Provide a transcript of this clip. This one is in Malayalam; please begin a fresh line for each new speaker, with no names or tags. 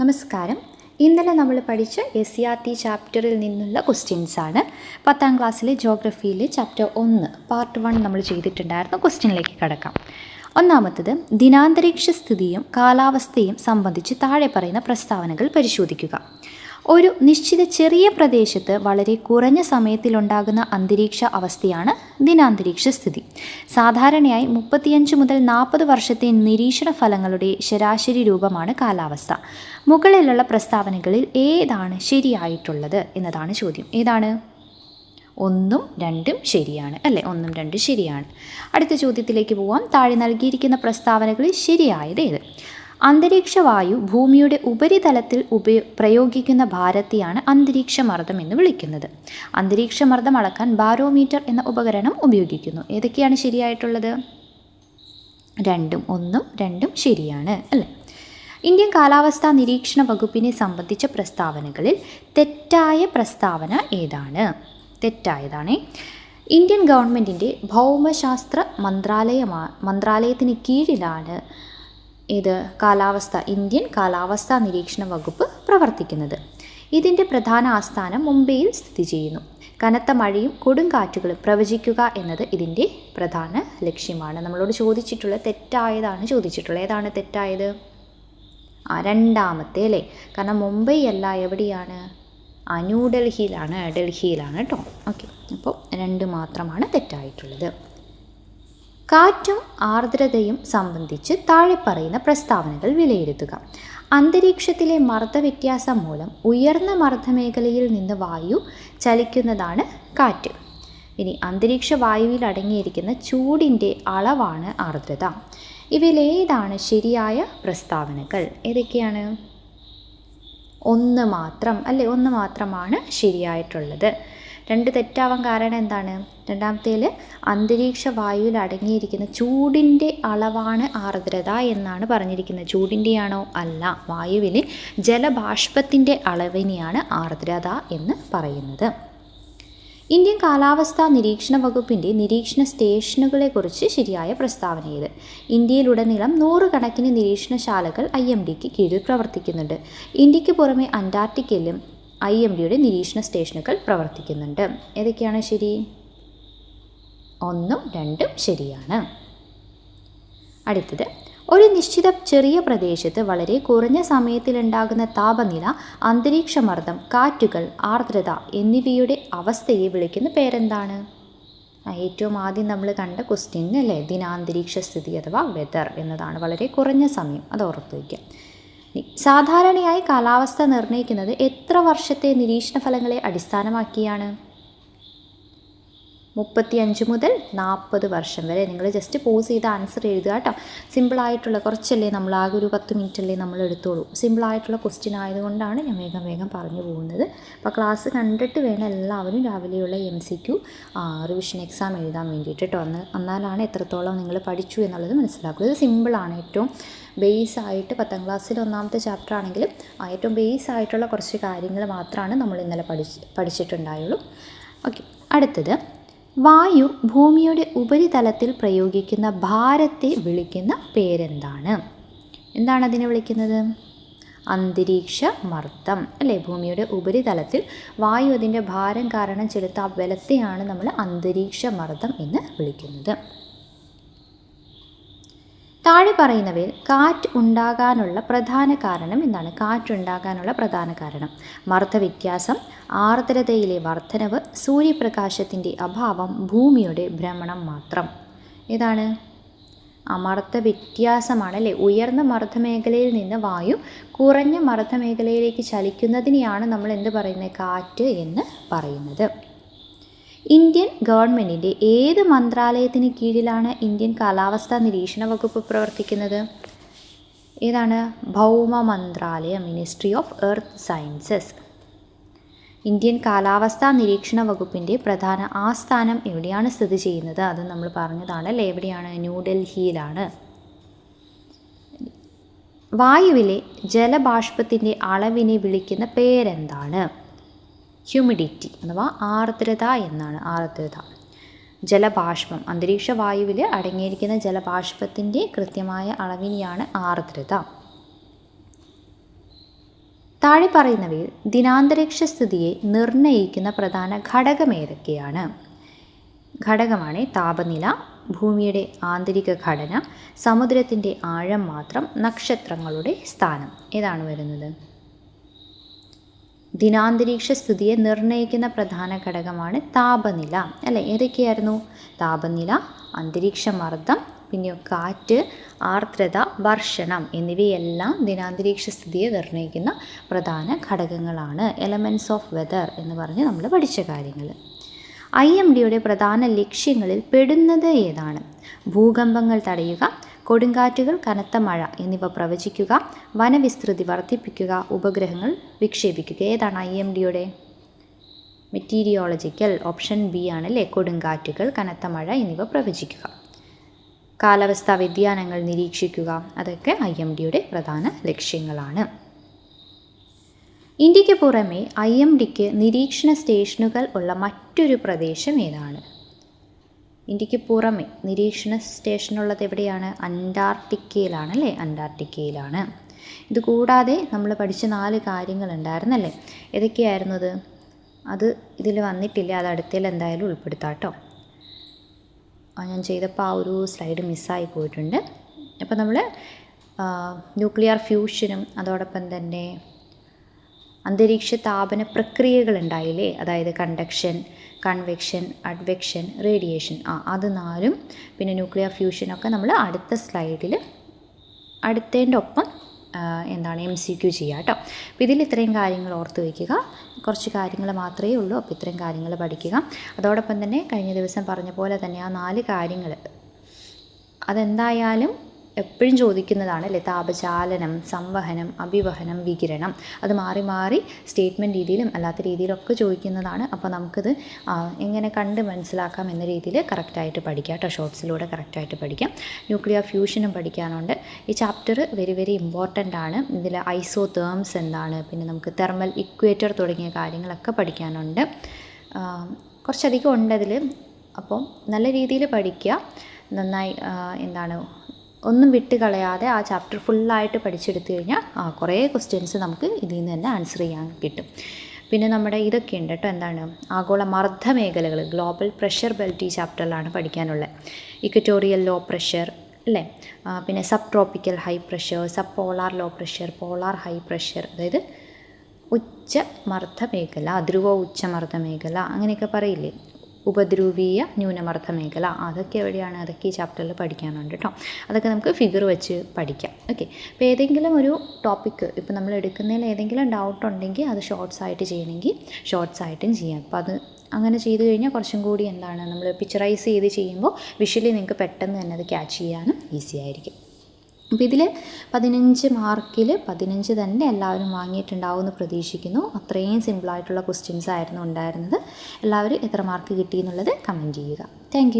നമസ്കാരം. ഇന്നലെ നമ്മൾ പഠിച്ച SCERT ചാപ്റ്ററിൽ നിന്നുള്ള ക്വസ്റ്റ്യൻസാണ്. 10ാം ക്ലാസ്സിലെ ജോഗ്രഫിയിലെ ചാപ്റ്റർ 1 പാർട്ട് 1 നമ്മൾ ചെയ്തിട്ടുണ്ടായിരുന്നു. ക്വസ്റ്റ്യനിലേക്ക് കടക്കാം. ഒന്നാമത്തത്, ദിനാന്തരീക്ഷ സ്ഥിതിയും കാലാവസ്ഥയും സംബന്ധിച്ച് താഴെ പറയുന്ന പ്രസ്താവനകൾ പരിശോധിക്കുക. ഒരു നിശ്ചിത ചെറിയ പ്രദേശത്ത് വളരെ കുറഞ്ഞ സമയത്തിലുണ്ടാകുന്ന അന്തരീക്ഷ അവസ്ഥയാണ് ദിനാന്തരീക്ഷ സ്ഥിതി. സാധാരണയായി 35 മുതൽ 40 വർഷത്തെ നിരീക്ഷണ ഫലങ്ങളുടെ ശരാശരി രൂപമാണ് കാലാവസ്ഥ. മുകളിലുള്ള പ്രസ്താവനകളിൽ ഏതാണ് ശരിയായിട്ടുള്ളത് എന്നതാണ് ചോദ്യം. ഏതാണ്? 1ഉം 2ഉം ശരിയാണ് അല്ലേ? 1ഉം 2ഉം ശരിയാണ്. അടുത്ത ചോദ്യത്തിലേക്ക് പോവാം. താഴെ നൽകിയിരിക്കുന്ന പ്രസ്താവനകളിൽ ശരിയായത് ഏത്? അന്തരീക്ഷവായു ഭൂമിയുടെ ഉപരിതലത്തിൽ പ്രയോഗിക്കുന്ന ഭാരത്തെയാണ് അന്തരീക്ഷമർദ്ദം എന്ന് വിളിക്കുന്നത്. അന്തരീക്ഷമർദ്ദം അളക്കാൻ ബാരോമീറ്റർ എന്ന ഉപകരണം ഉപയോഗിക്കുന്നു. ഏതൊക്കെയാണ് ശരിയായിട്ടുള്ളത്? 2ഉം 1ഉം 2ഉം ശരിയാണ് അല്ലേ? ഇന്ത്യൻ കാലാവസ്ഥാ നിരീക്ഷണ വകുപ്പിനെ സംബന്ധിച്ച പ്രസ്താവനകളിൽ തെറ്റായ പ്രസ്താവന ഏതാണ്? തെറ്റായതാണ്. ഇന്ത്യൻ ഗവൺമെൻറ്റിൻ്റെ ഭൗമശാസ്ത്ര മന്ത്രാലയത്തിന് കീഴിലാണ് ഇന്ത്യൻ കാലാവസ്ഥാ നിരീക്ഷണ വകുപ്പ് പ്രവർത്തിക്കുന്നത്. ഇതിൻ്റെ പ്രധാന ആസ്ഥാനം മുംബൈയിൽ സ്ഥിതി ചെയ്യുന്നു. കനത്ത മഴയും കൊടുങ്കാറ്റുകളും പ്രവചിക്കുക എന്നത് ഇതിൻ്റെ പ്രധാന ലക്ഷ്യമാണ്. നമ്മളോട് ചോദിച്ചിട്ടുള്ള തെറ്റായതാണ് ചോദിച്ചിട്ടുള്ളത്. ഏതാണ് തെറ്റായത്? രണ്ടാമത്തെ അല്ലേ? കാരണം മുംബൈ അല്ല, എവിടെയാണ്? ന്യൂഡൽഹിയിലാണ്. ഡൽഹിയിലാണ് കേട്ടോ. ഓക്കെ, അപ്പോൾ 2 മാത്രമാണ് തെറ്റായിട്ടുള്ളത്. കാറ്റും ആർദ്രതയും സംബന്ധിച്ച് താഴെ പറയുന്ന പ്രസ്താവനകൾ വിലയിരുത്തുക. അന്തരീക്ഷത്തിലെ മർദ്ദവ്യത്യാസം മൂലം ഉയർന്ന മർദ്ദമേഖലയിൽ നിന്ന് വായു ചലിക്കുന്നതാണ് കാറ്റ്. ഇനി അന്തരീക്ഷ വായുവിൽ അടങ്ങിയിരിക്കുന്ന ചൂടിൻ്റെ അളവാണ് ആർദ്രത. ഇവയിലേതാണ് ശരിയായ പ്രസ്താവനകൾ? ഏതൊക്കെയാണ്? 1 മാത്രം അല്ലേ? 1 മാത്രമാണ് ശരിയായിട്ടുള്ളത്. 2 തെറ്റാവാൻ കാരണം എന്താണ്? രണ്ടാമത്തേൽ അന്തരീക്ഷ വായുവിൽ അടങ്ങിയിരിക്കുന്ന ചൂടിൻ്റെ അളവാണ് ആർദ്രത എന്നാണ് പറഞ്ഞിരിക്കുന്നത്. ചൂടിൻ്റെയാണോ? അല്ല, വായുവിലെ ജലബാഷ്പത്തിൻ്റെ അളവിനെയാണ് ആർദ്രത എന്ന് പറയുന്നത്. ഇന്ത്യൻ കാലാവസ്ഥാ നിരീക്ഷണ വകുപ്പിൻ്റെ നിരീക്ഷണ സ്റ്റേഷനുകളെക്കുറിച്ച് ശരിയായ പ്രസ്താവന ഏത്? ഇന്ത്യയിലുടനീളം 100 കണക്കിന് നിരീക്ഷണശാലകൾ IMDക്ക് കീഴിൽ പ്രവർത്തിക്കുന്നുണ്ട്. ഇന്ത്യക്ക് പുറമെ അന്റാർട്ടിക്കയിലും IMDയുടെ നിരീക്ഷണ സ്റ്റേഷനുകൾ പ്രവർത്തിക്കുന്നുണ്ട്. ഏതൊക്കെയാണ് ശരി? 1ഉം 2ഉം ശരിയാണ്. അടുത്തത്, ഒരു നിശ്ചിത ചെറിയ പ്രദേശത്ത് വളരെ കുറഞ്ഞ സമയത്തിലുണ്ടാകുന്ന താപനില, അന്തരീക്ഷമർദ്ദം, കാറ്റുകൾ, ആർദ്രത എന്നിവയുടെ അവസ്ഥയെ വിളിക്കുന്ന പേരെന്താണ്? ഏറ്റവും ആദ്യം നമ്മൾ കണ്ട ക്വസ്റ്റ്യൻ അല്ലേ? ദിനാന്തരീക്ഷ സ്ഥിതി അഥവാ വെതർ എന്നതാണ്. വളരെ കുറഞ്ഞ സമയം, അത് ഓർത്ത് വയ്ക്കാം. സാധാരണയായി കാലാവസ്ഥ നിർണ്ണയിക്കുന്നത് എത്ര വർഷത്തെ നിരീക്ഷണ ഫലങ്ങളെ അടിസ്ഥാനമാക്കിയാണ്? 35 മുതൽ 40 വർഷം വരെ. നിങ്ങൾ ജസ്റ്റ് പോസ് ചെയ്ത് ആൻസർ എഴുതുക കേട്ടോ. സിമ്പിളായിട്ടുള്ള കുറച്ചല്ലേ, നമ്മൾ ആകെ ഒരു 10 മിനിറ്റല്ലേ നമ്മൾ എടുത്തോളൂ. സിമ്പിളായിട്ടുള്ള ക്വസ്റ്റ്യൻ ആയതുകൊണ്ടാണ് ഞാൻ വേഗം പറഞ്ഞു പോകുന്നത്. അപ്പോൾ ക്ലാസ് കണ്ടിട്ട് വേണം എല്ലാവരും രാവിലെയുള്ള MCQ റിവിഷൻ എക്സാം എഴുതാൻ വേണ്ടിയിട്ട് കേട്ടോ. എന്നാലാണ് എത്രത്തോളം നിങ്ങൾ പഠിച്ചു എന്നുള്ളത് മനസ്സിലാക്കുക. ഇത് സിമ്പിളാണ്. ഏറ്റവും ബേസ് ആയിട്ട് 10ാം ക്ലാസ്സിൽ 1ാമത്തെ ചാപ്റ്റർ ആണെങ്കിലും ഏറ്റവും ബേസ് ആയിട്ടുള്ള കുറച്ച് കാര്യങ്ങൾ മാത്രമാണ് നമ്മൾ ഇന്നലെ പഠിച്ചിട്ടുണ്ടായുള്ളൂ. ഓക്കെ, അടുത്തത്, വായു ഭൂമിയുടെ ഉപരിതലത്തിൽ പ്രയോഗിക്കുന്ന ഭാരത്തെ വിളിക്കുന്ന പേരെന്താണ്? എന്താണ് അതിനെ വിളിക്കുന്നത്? അന്തരീക്ഷ മർദ്ദം അല്ലേ? ഭൂമിയുടെ ഉപരിതലത്തിൽ വായു അതിൻ്റെ ഭാരം കാരണം ചെലുത്താൻ ബലത്തെയാണ് നമ്മൾ അന്തരീക്ഷ മർദ്ദം എന്ന് വിളിക്കുന്നത്. താഴെ പറയുന്നവയിൽ കാറ്റ് ഉണ്ടാകാനുള്ള പ്രധാന കാരണം എന്താണ്? കാറ്റുണ്ടാകാനുള്ള പ്രധാന കാരണം മർദ്ദവ്യത്യാസം, ആർദ്രതയിലെ വർധനവ്, സൂര്യപ്രകാശത്തിൻ്റെ അഭാവം, ഭൂമിയുടെ ഭ്രമണം മാത്രം. ഏതാണ്? മർദ്ദവ്യത്യാസമാണ് അല്ലേ? ഉയർന്ന മർദ്ദമേഖലയിൽ നിന്ന് വായു കുറഞ്ഞ മർദ്ദമേഖലയിലേക്ക് ചലിക്കുന്നതിനെയാണ് നമ്മൾ എന്ത് പറയുന്നത്? കാറ്റ് എന്ന് പറയുന്നത്. ഇന്ത്യൻ ഗവൺമെൻറ്റിൻ്റെ ഏത് മന്ത്രാലയത്തിന് കീഴിലാണ് ഇന്ത്യൻ കാലാവസ്ഥാ നിരീക്ഷണ വകുപ്പ് പ്രവർത്തിക്കുന്നത്? ഏതാണ്? ഭൗമ മന്ത്രാലയം, ministry of earth sciences. Indian കാലാവസ്ഥാ നിരീക്ഷണ വകുപ്പിൻ്റെ പ്രധാന ആസ്ഥാനം എവിടെയാണ് സ്ഥിതി ചെയ്യുന്നത്? അത് നമ്മൾ പറഞ്ഞതാണ് അല്ലേ? എവിടെയാണ്? ന്യൂഡൽഹിയിലാണ്. വായുവിലെ ജലബാഷ്പത്തിൻ്റെ അളവിനെ വിളിക്കുന്ന പേരെന്താണ്? ഹ്യൂമിഡിറ്റി അഥവാ ആർദ്രത എന്നാണ്. ആർദ്രത, ജലബാഷ്പം, അന്തരീക്ഷ വായുവിൽ അടങ്ങിയിരിക്കുന്ന ജലബാഷ്പത്തിൻ്റെ കൃത്യമായ അളവിനെയാണ് ആർദ്രത. താഴെ പറയുന്നവയിൽ ദിനാന്തരീക്ഷ സ്ഥിതിയെ നിർണ്ണയിക്കുന്ന പ്രധാന ഘടകം ഏതൊക്കെയാണ്? ഘടകമാണ് താപനില, ഭൂമിയുടെ ആന്തരിക ഘടന, സമുദ്രത്തിൻ്റെ ആഴം മാത്രം, നക്ഷത്രങ്ങളുടെ സ്ഥാനം. ഏതാണ് വരുന്നത്? ദിനാന്തരീക്ഷ സ്ഥിതിയെ നിർണ്ണയിക്കുന്ന പ്രധാന ഘടകമാണ് താപനില അല്ലേ? ഏതൊക്കെയായിരുന്നു? താപനില, അന്തരീക്ഷ മർദ്ദം, പിന്നെ കാറ്റ്, ആർദ്രത, വർഷണം എന്നിവയെല്ലാം ദിനാന്തരീക്ഷ സ്ഥിതിയെ നിർണ്ണയിക്കുന്ന പ്രധാന ഘടകങ്ങളാണ്. എലമെൻറ്റ്സ് ഓഫ് വെതർ എന്ന് പറഞ്ഞ് നമ്മൾ പഠിച്ച കാര്യങ്ങൾ. IMDയുടെ പ്രധാന ലക്ഷ്യങ്ങളിൽ പെടുന്നത് ഏതാണ്? ഭൂകമ്പങ്ങൾ തടയുക, കൊടുങ്കാറ്റുകൾ, കനത്ത മഴ എന്നിവ പ്രവചിക്കുക, വനവിസ്തൃതി വർദ്ധിപ്പിക്കുക, ഉപഗ്രഹങ്ങൾ വിക്ഷേപിക്കുക. ഏതാണ് IMDയുടെ? മെറ്റീരിയോളജിക്കൽ. ഓപ്ഷൻ ബി ആണല്ലേ. കൊടുങ്കാറ്റുകൾ, കനത്ത മഴ എന്നിവ പ്രവചിക്കുക, കാലാവസ്ഥാ വ്യതിയാനങ്ങൾ നിരീക്ഷിക്കുക. അതൊക്കെ IMDയുടെ പ്രധാന ലക്ഷ്യങ്ങളാണ്. ഇന്ത്യക്ക് പുറമെ IMDക്ക് നിരീക്ഷണ സ്റ്റേഷനുകൾ ഉള്ള മറ്റൊരു പ്രദേശം ഏതാണ്? ഇന്ത്യക്ക് പുറമെ നിരീക്ഷണ സ്റ്റേഷനുള്ളത് എവിടെയാണ്? അന്റാർട്ടിക്കയിലാണ് അല്ലേ? അന്റാർട്ടിക്കയിലാണ്. ഇതുകൂടാതെ നമ്മൾ പഠിച്ച 4 കാര്യങ്ങളുണ്ടായിരുന്നല്ലേ? ഏതൊക്കെയായിരുന്നു അത്? അത് ഇതിൽ വന്നിട്ടില്ല, അത് അടുത്തതിൽ എന്തായാലും ഉൾപ്പെടുത്താം കേട്ടോ. ഞാൻ ചെയ്തപ്പോൾ ആ ഒരു സ്ലൈഡ് മിസ്സായി പോയിട്ടുണ്ട്. അപ്പോൾ നമ്മൾ ന്യൂക്ലിയർ ഫ്യൂഷനും അതോടൊപ്പം തന്നെ അന്തരീക്ഷ താപന പ്രക്രിയകളുണ്ടായില്ലേ? അതായത് കണ്ടക്ഷൻ, കൺവെക്ഷൻ, അഡ്വെക്ഷൻ, റേഡിയേഷൻ, അത് 4 പിന്നെ ന്യൂക്ലിയർ ഫ്യൂഷനൊക്കെ നമ്മൾ അടുത്ത സ്ലൈഡിൽ അടുത്തതിൻ്റെ ഒപ്പം MCQ ചെയ്യുക കേട്ടോ. അപ്പോൾ ഇതിൽ ഇത്രയും കാര്യങ്ങൾ ഓർത്ത് വയ്ക്കുക. കുറച്ച് കാര്യങ്ങൾ മാത്രമേ ഉള്ളൂ. അപ്പോൾ ഇത്രയും കാര്യങ്ങൾ പഠിക്കുക. അതോടൊപ്പം തന്നെ കഴിഞ്ഞ ദിവസം പറഞ്ഞ പോലെ തന്നെ ആ 4 കാര്യങ്ങൾ അതെന്തായാലും എപ്പോഴും ചോദിക്കുന്നതാണ് അല്ലേ? താപചാലനം, സംവഹനം, അഭിവഹനം, വികിരണം. അത് മാറി മാറി സ്റ്റേറ്റ്മെൻറ്റ് രീതിയിലും അല്ലാത്ത രീതിയിലൊക്കെ ചോദിക്കുന്നതാണ്. അപ്പോൾ നമുക്കിത് എങ്ങനെ കണ്ട് മനസ്സിലാക്കാം എന്ന രീതിയിൽ കറക്റ്റായിട്ട് പഠിക്കാം കേട്ടോ. ഷോർട്സിലൂടെ കറക്റ്റായിട്ട് പഠിക്കാം. ന്യൂക്ലിയർ ഫ്യൂഷനും പഠിക്കാനുണ്ട്. ഈ ചാപ്റ്റർ വെരി വെരി ഇമ്പോർട്ടൻ്റ് ആണ്. ഇതിൽ ഐസോതേംസ് എന്താണ്, പിന്നെ നമുക്ക് തെർമൽ ഇക്വേറ്റർ തുടങ്ങിയ കാര്യങ്ങളൊക്കെ പഠിക്കാനുണ്ട്. കുറച്ചധികം ഉണ്ട് അതിൽ. അപ്പോൾ നല്ല രീതിയിൽ പഠിക്കുക. നന്നായി ഒന്നും വിട്ട് കളയാതെ ആ ചാപ്റ്റർ ഫുള്ളായിട്ട് പഠിച്ചെടുത്തു കഴിഞ്ഞാൽ കുറേ ക്വസ്റ്റ്യൻസ് നമുക്ക് ഇതിൽ നിന്ന് തന്നെ ആൻസർ ചെയ്യാൻ കിട്ടും. പിന്നെ നമ്മുടെ ഇതൊക്കെ ഉണ്ട് കേട്ടോ. എന്താണ്? ആഗോള മർദ്ദ മേഖലകൾ, ഗ്ലോബൽ പ്രഷർ ബെൽറ്റ് ഈ ചാപ്റ്ററിലാണ് പഠിക്കാനുള്ളത്. ഇക്വറ്റോറിയൽ ലോ പ്രഷർ അല്ലേ? പിന്നെ sub tropical high pressure, sub polar low pressure, polar high pressure, അതായത് ഉച്ചമർദ്ദ മേഖല, ധ്രുവ ഉച്ചമർദ്ദ മേഖല അങ്ങനെയൊക്കെ പറയില്ലേ? ഉപദ്രവീയ ന്യൂനമർദ്ദ മേഖല, അതൊക്കെ എവിടെയാണ്? അതൊക്കെ ഈ ചാപ്റ്ററിൽ പഠിക്കാനുണ്ട് കേട്ടോ. അതൊക്കെ നമുക്ക് ഫിഗർ വെച്ച് പഠിക്കാം. ഓക്കെ. അപ്പോൾ ഏതെങ്കിലും ഒരു ടോപ്പിക്ക് ഇപ്പോൾ നമ്മൾ എടുക്കുന്നതിൽ ഏതെങ്കിലും ഡൗട്ട് ഉണ്ടെങ്കിൽ അത് ഷോർട്സ് ആയിട്ട് ചെയ്യണമെങ്കിൽ ഷോർട്സ് ആയിട്ടും ചെയ്യാം. അപ്പോൾ അത് അങ്ങനെ ചെയ്ത് കഴിഞ്ഞാൽ കുറച്ചും കൂടി നമ്മൾ പിക്ചറൈസ് ചെയ്ത് ചെയ്യുമ്പോൾ വിഷ്വലി നിങ്ങൾക്ക് പെട്ടെന്ന് തന്നെ അത് ക്യാച്ച് ചെയ്യാനും ഈസി ആയിരിക്കും. അപ്പോൾ ഇതിൽ 15 മാർക്കിൽ 15 തന്നെ എല്ലാവരും വാങ്ങിയിട്ടുണ്ടാവുമെന്ന് പ്രതീക്ഷിക്കുന്നു. അത്രയും സിമ്പിളായിട്ടുള്ള ക്വസ്റ്റ്യൻസ് ആയിരുന്നു ഉണ്ടായിരുന്നത്. എല്ലാവരും എത്ര മാർക്ക് കിട്ടി എന്നുള്ളത് കമൻറ്റ് ചെയ്യുക. താങ്ക്